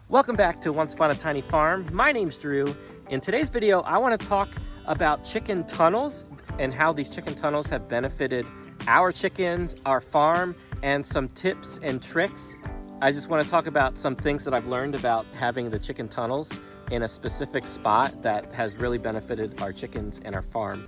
Welcome back to Once Upon a Tiny Farm. My name's Drew. In today's video, I want to talk about chicken tunnels and how these chicken tunnels have benefited our chickens, our farm, and some tips and tricks. I just want to talk about some things that I've learned about having the chicken tunnels in a specific spot that has really benefited our chickens and our farm.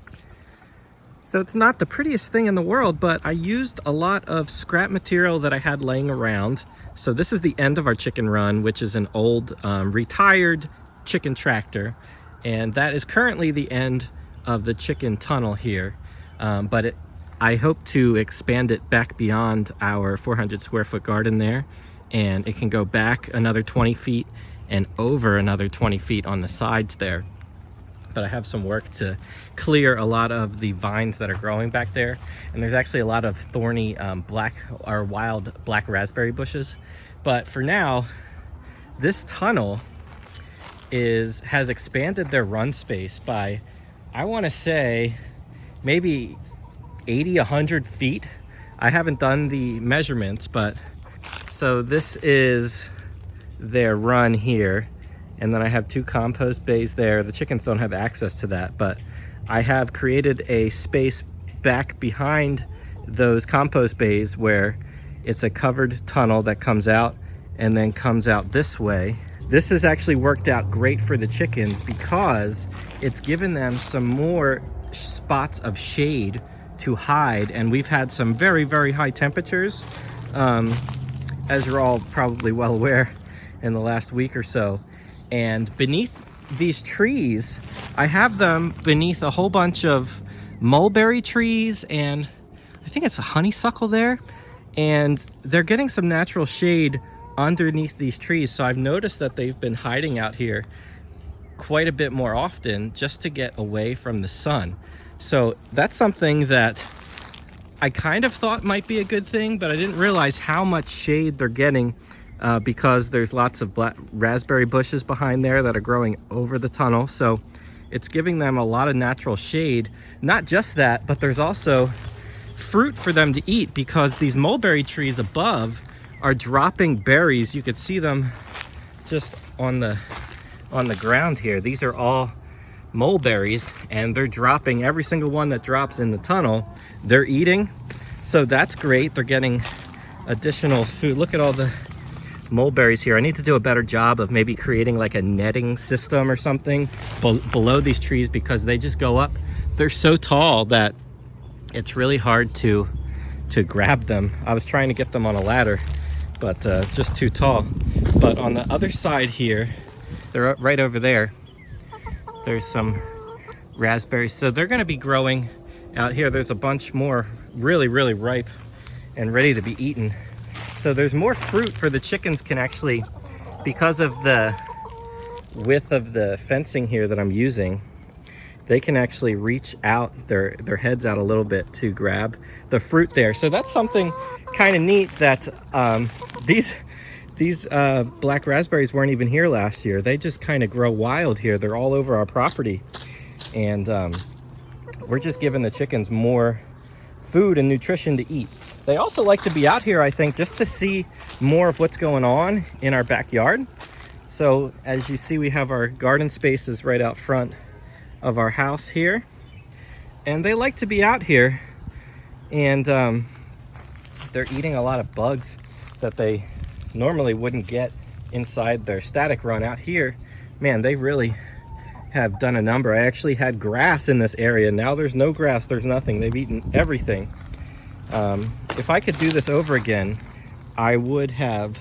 So it's not the prettiest thing in the world, but I used a lot of scrap material that I had laying around. So this is the end of our chicken run, which is an old retired chicken tractor. And that is currently the end of the chicken tunnel here. I hope to expand it back beyond our 400 square foot garden there. And it can go back another 20 feet and over another 20 feet on the sides there. But I have some work to clear a lot of the vines that are growing back there. And there's actually a lot of thorny wild black raspberry bushes. But for now, this tunnel has expanded their run space by, I want to say, maybe 80, 100 feet. I haven't done the measurements, but so this is their run here. And then I have 2 compost bays there. The chickens don't have access to that, but I have created a space back behind those compost bays where it's a covered tunnel that comes out and then comes out this way. This has actually worked out great for the chickens because it's given them some more spots of shade to hide. And we've had some very, very high temperatures, as you're all probably well aware, in the last week or so. And beneath these trees, I have them beneath a whole bunch of mulberry trees, and I think it's a honeysuckle there. And they're getting some natural shade underneath these trees. So I've noticed that they've been hiding out here quite a bit more often just to get away from the sun. So that's something that I kind of thought might be a good thing, but I didn't realize how much shade they're getting because there's lots of black raspberry bushes behind there that are growing over the tunnel. So it's giving them a lot of natural shade. Not just that, but there's also fruit for them to eat because these mulberry trees above are dropping berries. You could see them just on the ground here. These are all mulberries, and they're dropping. Every single one that drops in the tunnel, they're eating. So that's great. They're getting additional food. Look at all the mulberries here. I need to do a better job of maybe creating like a netting system or something below these trees because they just go up. They're so tall that it's really hard to grab them. I was trying to get them on a ladder, but it's just too tall. But on the other side here, they're right over there. There's some raspberries. So they're going to be growing out here. There's a bunch more really, really ripe and ready to be eaten. So there's more fruit for the chickens can actually, because of the width of the fencing here that I'm using, they can actually reach out their heads out a little bit to grab the fruit there. So that's something kind of neat that these black raspberries weren't even here last year. They just kind of grow wild here. They're all over our property. And we're just giving the chickens more food and nutrition to eat. They also like to be out here, I think, just to see more of what's going on in our backyard. So as you see, we have our garden spaces right out front of our house here. And they like to be out here. And they're eating a lot of bugs that they normally wouldn't get inside their static run out here. Man, they really have done a number. I actually had grass in this area. Now there's no grass, there's nothing. They've eaten everything. If I could do this over again, I would have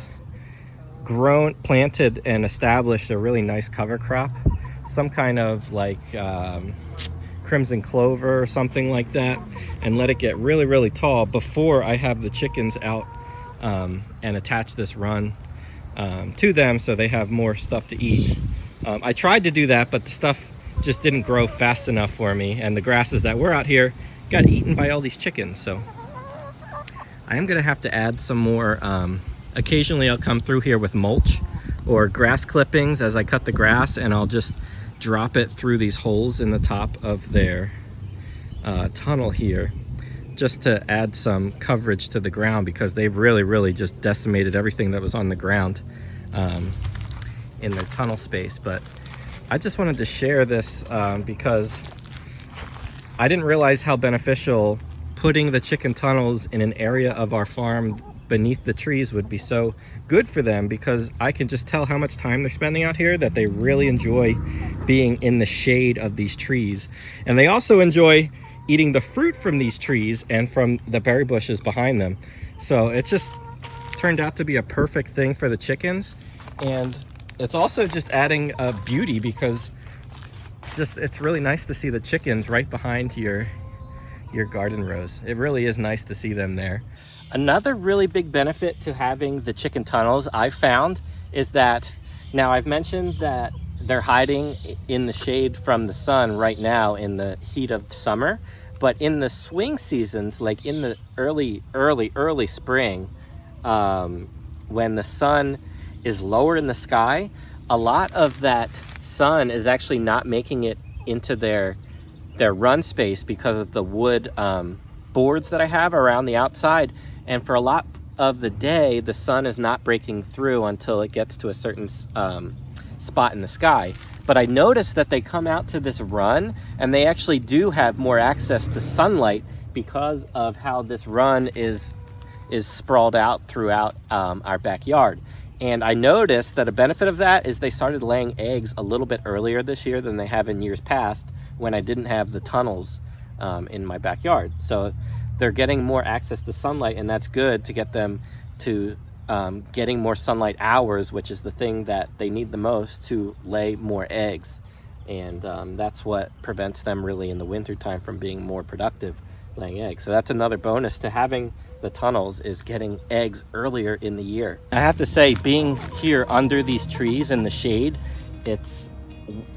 planted and established a really nice cover crop, some kind of like crimson clover or something like that, and let it get really, really tall before I have the chickens out and attach this run to them so they have more stuff to eat. I tried to do that, but the stuff just didn't grow fast enough for me, and the grasses that were out here got eaten by all these chickens. So I am gonna have to add some more. Occasionally I'll come through here with mulch or grass clippings as I cut the grass, and I'll just drop it through these holes in the top of their tunnel here just to add some coverage to the ground because they've really just decimated everything that was on the ground. in their tunnel space. But I just wanted to share this because I didn't realize how beneficial putting the chicken tunnels in an area of our farm beneath the trees would be so good for them, because I can just tell how much time they're spending out here, that they really enjoy being in the shade of these trees. And they also enjoy eating the fruit from these trees and from the berry bushes behind them. So it just turned out to be a perfect thing for the chickens. And it's also just adding a beauty, because it's really nice to see the chickens right behind your garden rows. It really is nice to see them there. Another really big benefit to having the chicken tunnels I've found is that, now I've mentioned that they're hiding in the shade from the sun right now in the heat of summer, but in the swing seasons, like in the early spring, when the sun is lower in the sky, a lot of that sun is actually not making it into their run space because of the wood boards that I have around the outside. And for a lot of the day, the sun is not breaking through until it gets to a certain spot in the sky. But I noticed that they come out to this run and they actually do have more access to sunlight because of how this run is sprawled out throughout our backyard. And I noticed that a benefit of that is they started laying eggs a little bit earlier this year than they have in years past, when I didn't have the tunnels in my backyard. So they're getting more access to sunlight, and that's good to get them to getting more sunlight hours, which is the thing that they need the most to lay more eggs. And that's what prevents them really in the winter time from being more productive laying eggs. So that's another bonus to having the tunnels, is getting eggs earlier in the year. I have to say, being here under these trees in the shade, it's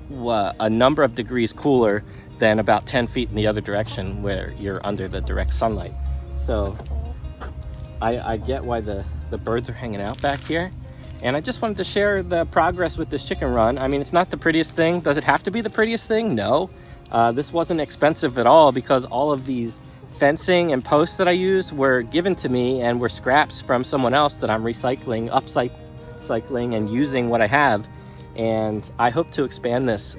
a number of degrees cooler than about 10 feet in the other direction where you're under the direct sunlight. So I get why the birds are hanging out back here. And I just wanted to share the progress with this chicken run. I mean, it's not the prettiest thing. Does it have to be the prettiest thing? No. This wasn't expensive at all, because all of these fencing and posts that I used were given to me and were scraps from someone else that I'm recycling, upcycling and using what I have. And I hope to expand this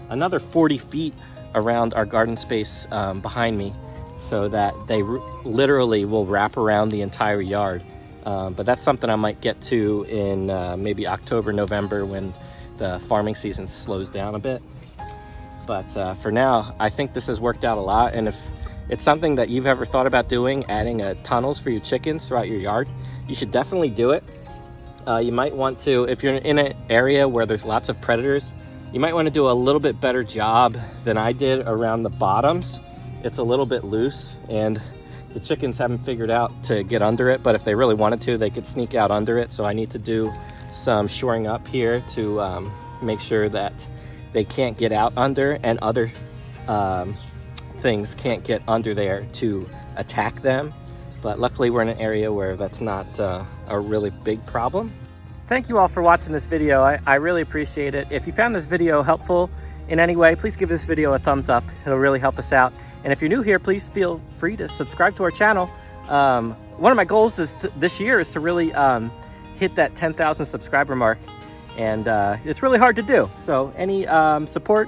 another 40 feet around our garden space behind me, so that they literally will wrap around the entire yard. But that's something I might get to in maybe October, November, when the farming season slows down a bit. But for now, I think this has worked out a lot. And if it's something that you've ever thought about doing, adding tunnels for your chickens throughout your yard, you should definitely do it. You might want to, if you're in an area where there's lots of predators, you might want to do a little bit better job than I did around the bottoms. It's a little bit loose, and the chickens haven't figured out to get under it, but if they really wanted to, they could sneak out under it. So I need to do some shoring up here to make sure that they can't get out under, and other things can't get under there to attack them. But luckily we're in an area where that's not a really big problem. Thank you all for watching this video. I really appreciate it. If you found this video helpful in any way, please give this video a thumbs up. It'll really help us out. And if you're new here, please feel free to subscribe to our channel. One of my goals this year is to really hit that 10,000 subscriber mark. And it's really hard to do. So any support,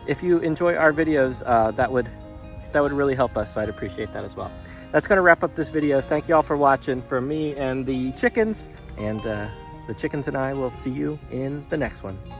if you enjoy our videos, that would really help us. So I'd appreciate that as well. That's going to wrap up this video. Thank you all for watching. From me and the chickens, and the chickens and I will see you in the next one.